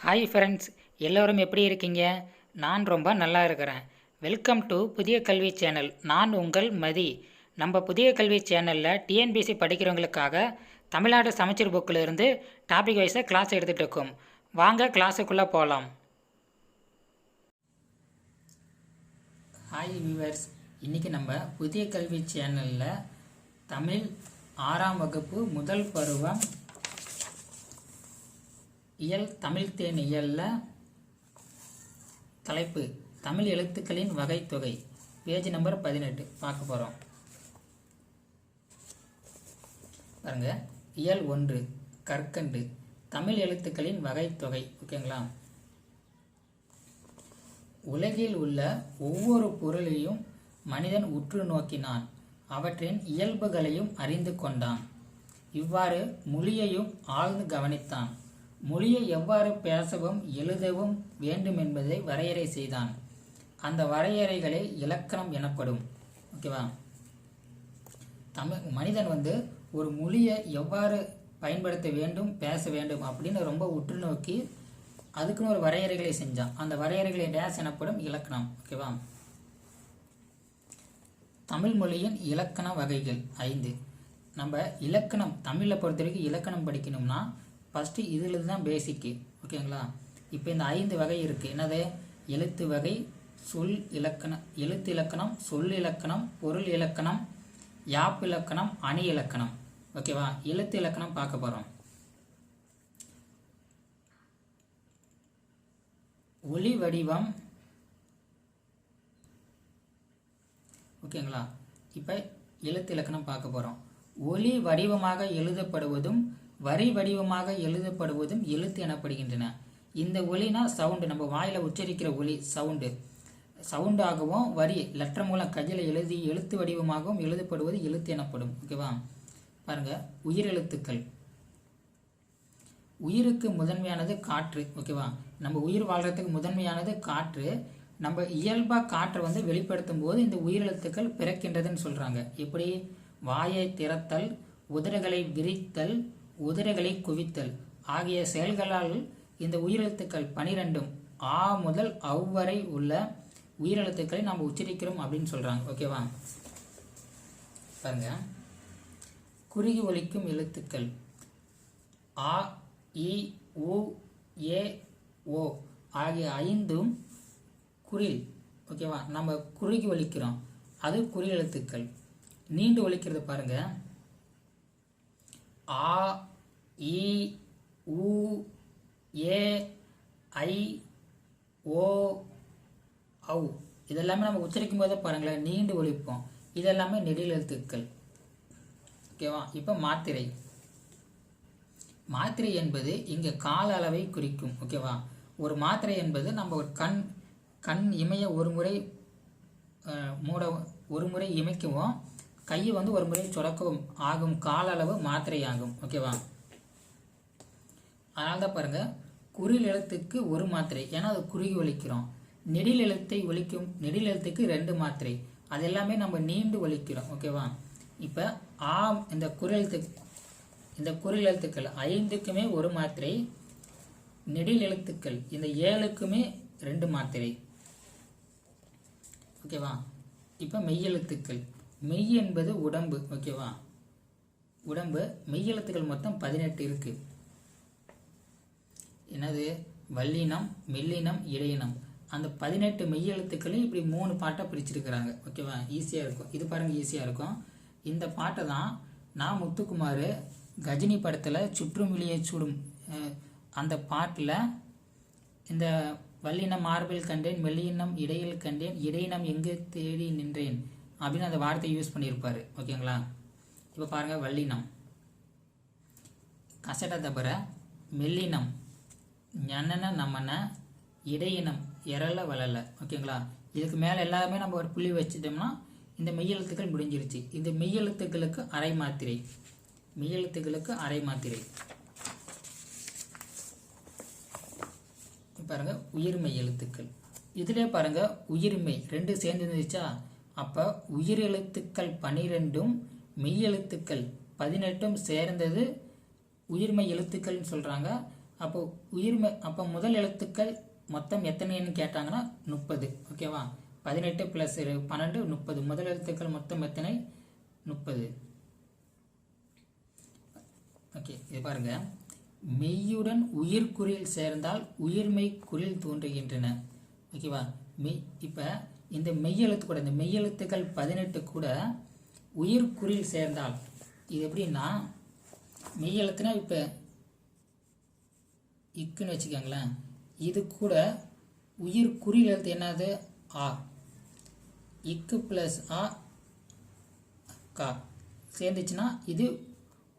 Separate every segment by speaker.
Speaker 1: Hi friends, எல்லோரும் எப்படி இருக்கீங்க? நான் ரொம்ப நல்லா இருக்கிறேன். வெல்கம் டு புதிய கல்வி சேனல். நான் உங்கள் மதி. நம்ம புதிய கல்வி சேனலில் டிஎன்பிசி படிக்கிறவங்களுக்காக தமிழ்நாடு சமச்சீர் புக்கில் இருந்து டாபிக் வைஸாக கிளாஸ் எடுத்துகிட்டு இருக்கோம். வாங்க கிளாஸுக்குள்ளே போகலாம். ஹாய் வியூவர்ஸ், இன்றைக்கி நம்ம புதிய கல்வி சேனலில் தமிழ் 6ஆம் வகுப்பு முதல் பருவம் இயல் தமிழ் தேன் இயலில் தலைப்பு தமிழ் எழுத்துக்களின் வகைத்தொகை, பேஜ் நம்பர் 18 பார்க்க போகிறோம். பாருங்க, இயல் 1 கற்கண்டு தமிழ் எழுத்துக்களின் வகைத்தொகை. ஓகேங்களா? உலகில் உள்ள ஒவ்வொரு பொருளையும் மனிதன் உற்று நோக்கினான், அவற்றின் இயல்புகளையும் அறிந்து கொண்டான். இவ்வாறு மொழியையும் ஆழ்ந்து கவனித்தான். மொழியை எவ்வாறு பேசவும் எழுதவும் வேண்டும் என்பதை வரையறை செய்தான். அந்த வரையறைகளே இலக்கணம் எனப்படும். ஓகேவா? மனிதன் ஒரு மொழியை எவ்வாறு பயன்படுத்த வேண்டும், பேச வேண்டும் அப்படின்னு ரொம்ப உற்று நோக்கி அதுக்குன்னு ஒரு வரையறைகளை செஞ்சான். அந்த வரையறைகளை டேஸ் எனப்படும் இலக்கணம். ஓகேவா? தமிழ் மொழியின் இலக்கண வகைகள் 5. நம்ம இலக்கணம் தமிழில் பொறுத்த வரைக்கும் இலக்கணம் படிக்கணும்னா ஃபஸ்ட்டு இதில் தான் பேசிக்கு. ஓகேங்களா? இப்போ இந்த 5 வகை இருக்குது. என்னது? எழுத்து வகை, சொல் இலக்கணம், எழுத்து இலக்கணம், சொல் இலக்கணம், பொருள் இலக்கணம், யாப்பு இலக்கணம், அணி இலக்கணம். ஓகேவா? எழுத்து இலக்கணம் பார்க்க போகிறோம். ஒலி வடிவம். ஓகேங்களா? இப்போ எழுத்து இலக்கணம் பார்க்க போகிறோம். ஒலி வடிவமாக எழுதப்படுவதும் வரி வடிவமாக எழுதப்படுவதும் எழுத்து எனப்படுகின்றன. இந்த ஒலினா சவுண்டு, நம்ம வாயில் உச்சரிக்கிற ஒலி சவுண்டாகவும் வரி லெட்டர் மூலம் கையில் எழுதி எழுத்து வடிவமாகவும் எழுதப்படுவது எழுத்து எனப்படும். ஓகேவா? பாருங்க, உயிரெழுத்துக்கள். உயிருக்கு முதன்மையானது காற்று. ஓகேவா? நம்ம உயிர் வாழ்றதுக்கு முதன்மையானது காற்று. நம்ம இயல்பாக காற்றை வெளிப்படுத்தும் போது இந்த உயிரெழுத்துக்கள் பிறக்கின்றதுன்னு சொல்கிறாங்க. எப்படி? வாயை திறத்தல், உதடுகளை விரித்தல், உதடுகளை குவித்தல் ஆகிய செயல்களால் இந்த உயிரெழுத்துக்கள் 12 ஆ முதல் அவ் வரை உள்ள உயிரெழுத்துக்களை நாம் உச்சரிக்கிறோம் அப்படின்னு சொல்கிறாங்க. ஓகேவா? பாருங்க, குறுகி ஒலிக்கும் எழுத்துக்கள் ஆ, இ, உ, ஏ, ஓ ஆகிய 5ம் குறில். ஓகேவா? நம்ம குறுகி ஒலிக்கிறோம், அது குறி எழுத்துக்கள். நீண்டு ஒலிக்கிறது பாருங்க, ஆ, இ, உ, ஏ, ஐ, ஓ, ஔ இதெல்லாமே நம்ம உச்சரிக்கும் போது பாருங்களேன் நீண்டு ஒலிப்போம். இதெல்லாமே நெடில் எழுத்துக்கள். ஓகேவா? இப்போ மாத்திரை. மாத்திரை என்பது இங்கே கால அளவை குறிக்கும். ஓகேவா? ஒரு மாத்திரை என்பது நம்ம ஒரு கண் இமைய ஒரு முறை மூட, ஒரு முறை இமைக்கவும் கையை ஒரு முறை சுரக்கவும் ஆகும் கால அளவு மாத்திரை ஆகும். ஓகேவா? அதனால தான் பாருங்க, குறில் எழுத்துக்கு ஒரு மாத்திரை, ஏன்னா அது குறுகி ஒலிக்கிறோம். நெடில் எழுத்தை ஒலிக்கும் நெடில் எழுத்துக்கு 2 மாத்திரை, அது எல்லாமே நம்ம நீண்டு ஒலிக்கிறோம். ஓகேவா? இப்போ இந்த குறில் எழுத்துக்கள் 5க்குமே ஒரு மாத்திரை, நெடில் எழுத்துக்கள் இந்த 7க்குமே 2 மாத்திரை. ஓகேவா? இப்போ மெய்யெழுத்துக்கள். மெய் என்பது உடம்பு. ஓகேவா? உடம்பு. மெய்யெழுத்துக்கள் மொத்தம் 18 இருக்கு. என்னது? வல்லினம், மெல்லினம், இடையினம். அந்த 18 மெய்யெழுத்துக்களையும் இப்படி 3 பாட்டாக பிரிச்சிருக்கிறாங்க. ஓகேவா? ஈஸியாக இருக்கும். இது பாருங்க, ஈஸியாக இருக்கும். இந்த பாட்டை தான் நான் முத்துக்குமார் கஜினி படத்தில் சுற்றும் விழியை சூடும் அந்த பாட்டில் இந்த வல்லினம் மார்பில் கண்டேன், மெல்லினம் இடையில் கண்டேன், இடையினம் எங்கு தேடி நின்றேன் அப்படின்னு அந்த வார்த்தையை யூஸ் பண்ணியிருப்பார். ஓகேங்களா? இப்போ பாருங்கள், வல்லினம் கசட தபர, மெல்லினம் ஞனன நமன, இடையினம் எரல வளல. ஓகேங்களா? இதுக்கு மேலே எல்லாருமே நம்ம ஒரு புள்ளி வச்சுட்டோம்னா இந்த மெய்யெழுத்துக்கள் முடிஞ்சிருச்சு. இந்த மெய்யெழுத்துக்களுக்கு அரை மாத்திரை. மெய்யெழுத்துக்களுக்கு அரை மாத்திரை. பாருங்க, உயிர்மெய் எழுத்துக்கள். இதிலே பாருங்க, உயிர்மெய் 2 சேர்ந்து இருந்துச்சா? அப்போ உயிரெழுத்துக்கள் 12ம் மெய்யெழுத்துக்கள் 18ம் சேர்ந்தது உயிர்மெய் எழுத்துக்கள்னு சொல்கிறாங்க. அப்போ அப்போ முதல் எழுத்துக்கள் மொத்தம் எத்தனைன்னு கேட்டாங்கன்னா 30. ஓகேவா? 18 + 12 30. முதல் எழுத்துக்கள் மொத்தம் எத்தனை? 30. ஓகே, இது பாருங்க. மெய்யுடன் உயிர்க்குறில் சேர்ந்தால் உயிர்மெய் குறில் தோன்றுகின்றன. ஓகேவா? இப்போ இந்த மெய்யெழுத்து கூட, இந்த மெய்யெழுத்துக்கள் 18 கூட உயிர்க்குறில் சேர்ந்தால், இது எப்படின்னா மெய்யெழுத்துனா இப்போ இக்குன்னு வச்சுக்கோங்களேன், இது கூட உயிர்குறில் எழுத்து என்னது? ஆ. இக்கு + ஆ கா சேர்ந்துச்சுன்னா இது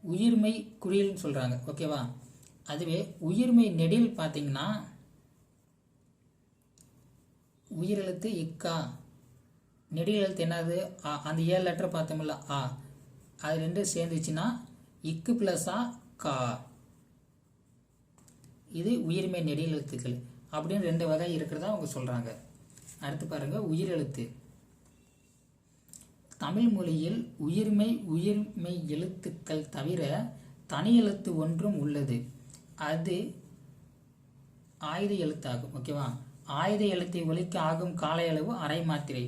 Speaker 1: உயிர்மெய் குறில்னு சொல்கிறாங்க. ஓகேவா? அதுவே உயிர்மெய் நெடில் பார்த்தீங்கன்னா உயிரெழுத்து இக்கா, நெடில் எழுத்து என்னது? ஆ. அந்த 7 லெட்டர் பார்த்தோம்ல, ஆ, அது 2 சேர்ந்துச்சுன்னா இக்கு + ஆ கா. இது உயிர்மெய் நெடில் எழுத்துக்கள் அப்படின்னு 2 வகை இருக்கிறதா அவங்க சொல்கிறாங்க. அடுத்து பாருங்க, உயிரெழுத்து. தமிழ் மொழியில் உயிர்மெய் எழுத்துக்கள் தவிர தனி எழுத்து ஒன்றும் உள்ளது. அது ஆயுத எழுத்தாகும். ஓகேவா? ஆயுத எழுத்தை ஒலிக்க ஆகும் கால அளவு அரை மாத்திரை.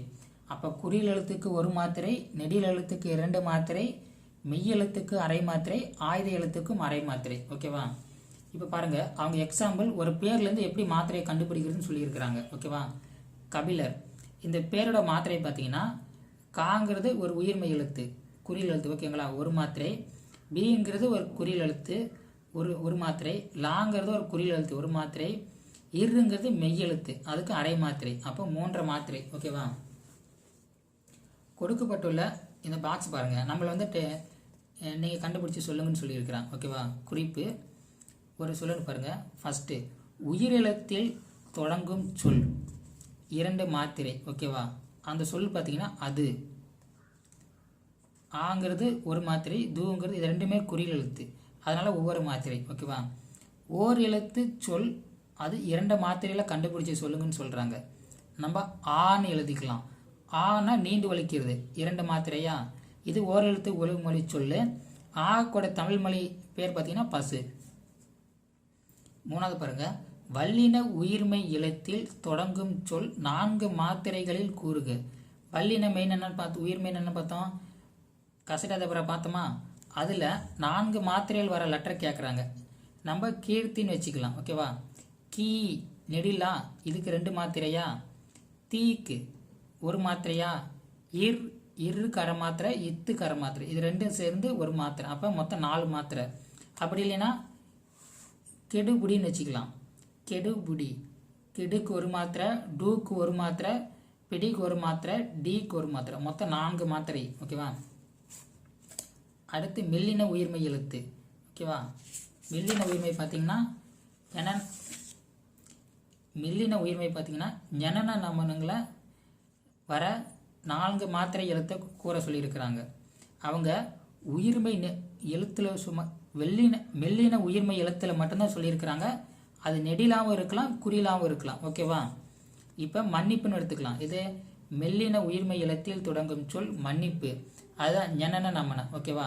Speaker 1: அப்போ குறில் எழுத்துக்கு 1 மாத்திரை, நெடில் எழுத்துக்கு 2 மாத்திரை, மெய் எழுத்துக்கு அரை மாத்திரை, ஆயுத எழுத்துக்கும் அரை மாத்திரை. ஓகேவா? இப்போ பாருங்க, அவங்க எக்ஸாம்பிள் ஒரு பேர்லேருந்து எப்படி மாத்திரையை கண்டுபிடிக்கிறதுன்னு சொல்லியிருக்கிறாங்க. ஓகேவா? கபிலர், இந்த பேரோட மாத்திரை பார்த்தீங்கன்னா காங்கிறது ஒரு உயிர்மெய் எழுத்து, குறில் எழுத்து. ஓகேங்களா? 1 மாத்திரை. பிங்கிறது ஒரு குறில் எழுத்து, ஒரு மாத்திரை. லாங்கிறது ஒரு குறில் எழுத்து, 1 மாத்திரை. இருங்கிறது மெய் எழுத்து, அதுக்கு அரை மாத்திரை. அப்போ 3 மாத்திரை. ஓகேவா? கொடுக்கப்பட்டுள்ள இந்த பாக்ஸ் பாருங்க, நம்மளை வந்துட்டு நீங்கள் கண்டுபிடிச்சி சொல்லுங்கன்னு சொல்லியிருக்கிறான். ஓகேவா? குறிப்பு ஒரு சொல்லுன்னு பாருங்க. ஃபர்ஸ்ட், உயிரெழுத்தில் தொடங்கும் சொல் 2 மாத்திரை. ஓகேவா? அந்த சொல் பார்த்தீங்கன்னா அது. ஆங்கிறது 1 மாத்திரை, தூங்கிறது, இது 2மே குறில் எழுத்து, அதனால ஒவ்வொரு மாத்திரை. ஓகேவா? ஓர் எழுத்து சொல் அது 2 மாத்திரையில் கண்டுபிடிச்சி சொல்லுங்கன்னு சொல்கிறாங்க. நம்ம ஆன்னு எழுதிக்கலாம். ஆனா நீண்டு வலிக்கிறது, 2 மாத்திரையா. இது ஓர் எழுத்து ஒழுங்குமொழி சொல். ஆ கூட தமிழ் மொழி பேர் பார்த்தீங்கன்னா பசு. 3வது பாருங்க, வல்லின உயிர்மெய் எழுத்தில் தொடங்கும் சொல் 4 மாத்திரைகளில் கூறுக. வல்லின மெயின் என்னன்னு பார்த்து, உயிர்மெய் என்ன பார்த்தோம்? கசடாதபுரா பார்த்தோமா? அதில் 4 மாத்திரைகள் வர லெட்டர் கேட்குறாங்க. நம்ம கீர்த்தின்னு வச்சுக்கலாம். ஓகேவா? கீ நெடிலா, இதுக்கு 2 மாத்திரையா. தீக்கு 1 மாத்திரையா. இருக்கு அரை மாத்திரை, இத்துக்கு அரை மாத்திரை, இது 2ம் சேர்ந்து 1 மாத்திரை. அப்போ மொத்தம் 4 மாத்திரை. அப்படி இல்லைன்னா கெடுபுடின்னு வச்சுக்கலாம். கெடுபுடி, கெடுக்கு 1 மாத்திரை, டூக்கு 1 மாத்திரை, பிடிக்கு 1 மாத்திரை, டீக்கு 1 மாத்திரை, மொத்தம் 4 மாத்திரை. ஓகேவா? அடுத்து மெல்லின உயிர்மெய் எழுத்து. ஓகேவா? மெல்லின உயிர்மெய் பார்த்தீங்கன்னா மெல்லின உயிர்மெய் பார்த்தீங்கன்னா ஞனன நமனங்களை வர 4 மாத்திரை எழுத்தை கூற சொல்லியிருக்கிறாங்க. அவங்க உயிர்மெய் எழுத்துல மெல்லின உயிர்மெய் எழுத்துல மட்டும்தான் சொல்லியிருக்கிறாங்க. அது நெடிலாகவும் இருக்கலாம், குறிலாகவும் இருக்கலாம். ஓகேவா? இப்போ மன்னிப்புன்னு எடுத்துக்கலாம். இது மெல்லின உயிர்மெய் எழுத்தில் தொடங்கும் சொல் மன்னிப்பு, அதுதான் ஞனன நமன. ஓகேவா?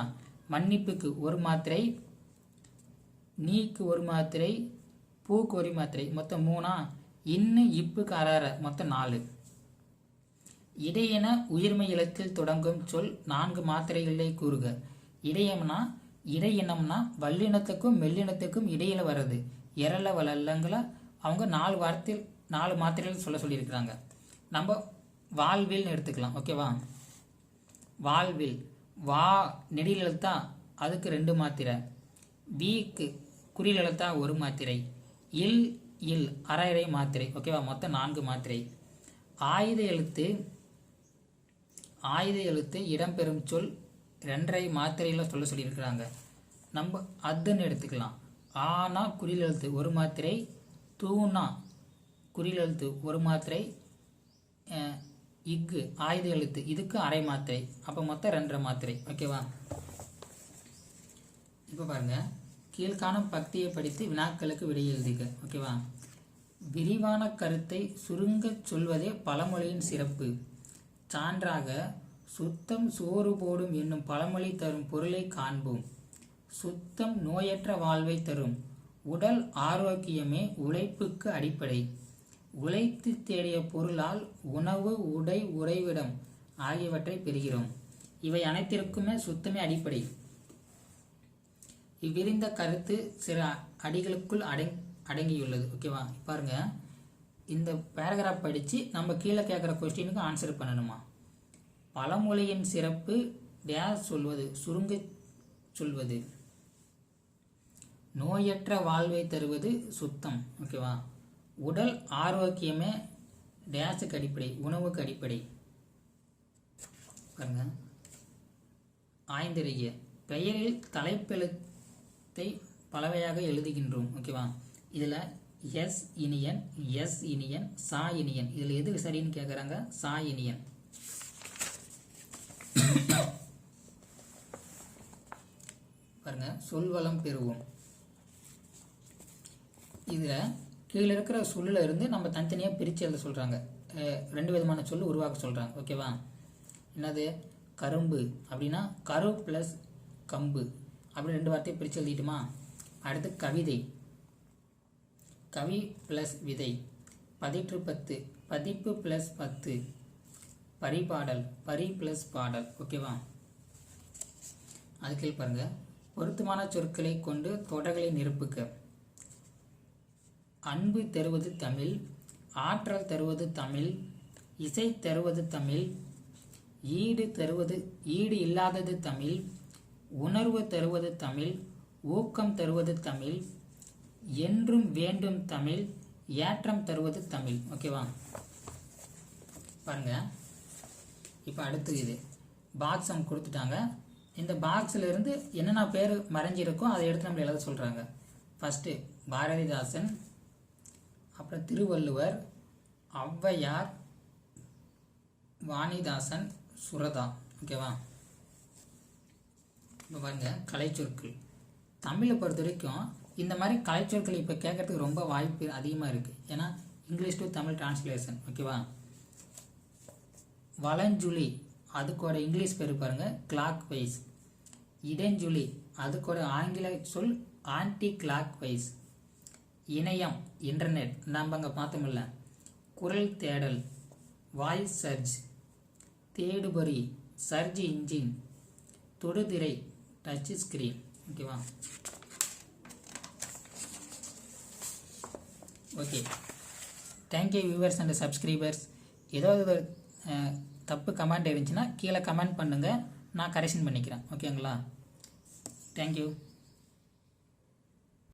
Speaker 1: மன்னிப்புக்கு 1 மாத்திரை, நீக்கு 1 மாத்திரை, பூக்கு 1 மாத்திரை, மொத்தம் 3. இப்புக்கு அரை, மொத்தம் 4. இடையென உயிர்மெய் எழுத்தில் தொடங்கும் சொல் 4 மாத்திரைகளை கூறுக. இடையினம்னா வல்லினத்துக்கும் மெல்லினத்துக்கும் இடையில வர்றது. எரல வளங்களை அவங்க 4 மாத்திரைகள் சொல்லியிருக்கிறாங்க. நம்ம வாழ்வில்னு எடுத்துக்கலாம். ஓகேவா? வாழ்வில் வா நெடில் எழுத்தா, அதுக்கு 2 மாத்திரை. வீக்கு குறில் எழுத்தா 1 மாத்திரை. இல் அரை மாத்திரை. ஓகேவா? மொத்தம் 4 மாத்திரை. ஆயுத எழுத்து இடம்பெறும் சொல் 2.5 மாத்திரையில் சொல்லியிருக்கிறாங்க. நம்ம அதுன்னு எடுத்துக்கலாம். ஆனா குறில் எழுத்து 1 மாத்திரை, தூணா குறில் எழுத்து 1 மாத்திரை, இக்கு ஆயுத எழுத்து இதுக்கு அரை மாத்திரை. அப்போ மொத்தம் 2.5 மாத்திரை. ஓகேவா? இப்போ பாருங்க, கீழ்காணும் பக்தியை படித்து வினாக்களுக்கு விடை எழுதுக. ஓகேவா? விரிவான கருத்தை சுருங்கச் சொல்வதே பழமொழியின் சிறப்பு. சான்றாக சுத்தம் சோறு போடும் என்னும் பழமொழி தரும் பொருளை காண்போம். சுத்தம் நோயற்ற வாழ்வை தரும், உடல் ஆரோக்கியமே உழைப்புக்கு அடிப்படை. உழைத்து தேடிய பொருளால் உணவு, உடை, உறைவிடம் ஆகியவற்றை பெறுகிறோம். இவை அனைத்திற்குமே சுத்தமே அடிப்படை. இவ்விரிந்த கருத்து சில அடிகளுக்குள் அடங்கியுள்ளது. ஓகேவா? பாருங்க, இந்த பேராகிராஃப் படித்து நம்ம கீழே கேட்குற கொஸ்டினுக்கு ஆன்சர் பண்ணணுமா. பழமொழியின் சிறப்பு டேஸ் சொல்வது, சுருங்க சொல்வது. நோயற்ற வாழ்வை தருவது சுத்தம். ஓகேவா? உடல் ஆரோக்கியமே டேஸுக்கு அடிப்படை, உணவுக்கு அடிப்படை. பாருங்க, ஆய்ந்தறிய பெயரில் தலைப்பெழுத்தை பலவையாக எழுதுகின்றோம். ஓகேவா? இதில் எஸ் இனியன், எஸ் இனியன், சா இனியன், இதில் எது சரின்னு கேட்குறாங்க? சா இனியன். பாருங்க, சொல்வளம் பெறுவோம். இதில் கீழே இருக்கிற சொல்லில் இருந்து நம்ம தனித்தனியாக பிரித்து எழுத சொல்கிறாங்க. 2 விதமான சொல் உருவாக்க சொல்கிறாங்க. ஓகேவா? என்னது? கரும்பு அப்படின்னா கரு ப்ளஸ் கம்பு அப்படி 2 வார்த்தையை பிரித்து எழுதிட்டுமா. அடுத்து கவிதை, கவி ப்ளஸ் விதை. பதிற்று 10, பதிப்பு ப்ளஸ் 10. பரிபாடல், பரி ப்ளஸ் பாடல். ஓகேவா? அதுக்கு பாருங்க, பொருத்தமான சொற்களை கொண்டு தொடர்களை நிரப்புக்க. அன்பு தருவது தமிழ், ஆற்றல் தருவது தமிழ், இசை தருவது தமிழ், ஈடு இல்லாதது தமிழ், உணர்வு தருவது தமிழ், ஊக்கம் தருவது தமிழ், என்றும் வேண்டும் தமிழ், ஏற்றம் தருவது தமிழ். ஓகேவா? பாருங்க, இப்போ அடுத்து இது பாக்ஸ் அவங்க கொடுத்துட்டாங்க. இந்த பாக்ஸில் இருந்து என்னென்ன பேர் மறைஞ்சிருக்கோ அதை எடுத்து நம்ம எழுத சொல்கிறாங்க. ஃபஸ்ட்டு பாரதிதாசன், அப்புறம் திருவள்ளுவர், ஔவையார், வாணிதாசன், சுரதா. ஓகேவா? இப்போ பாருங்க, கலைச்சொற்கள். தமிழை பொறுத்த வரைக்கும் இந்த மாதிரி கலைச்சொற்கள் இப்போ கேட்கறதுக்கு ரொம்ப வாய்ப்பு அதிகமாக இருக்குது. ஏன்னா இங்கிலீஷ் டு தமிழ் டிரான்ஸ்லேஷன். ஓகேவா? வலஞ்சுழி, அதுக்கோட இங்கிலீஷ் பேர் பாருங்க கிளாக் வைஸ். இடஞ்சுழி, அதுக்கோட ஆங்கில சொல் ஆன்டி கிளாக் வைஸ். இணையம், இன்டர்நெட், நம்ம அங்கே பார்த்தோம்ல. குரல் தேடல், வாய்ஸ் சர்ச். தேடுபொறி, சர்ச் இன்ஜின். தொடுதிரை, டச் ஸ்கிரீன். ஓகேவா? Okay, thank you viewers and subscribers. ஏதாவது தப்பு கமெண்ட் இருந்துச்சுன்னா கீழே கமெண்ட் பண்ணுங்கள், நான் கரெக்ஷன் பண்ணிக்கிறேன். ஓகேங்களா? தேங்க்யூ.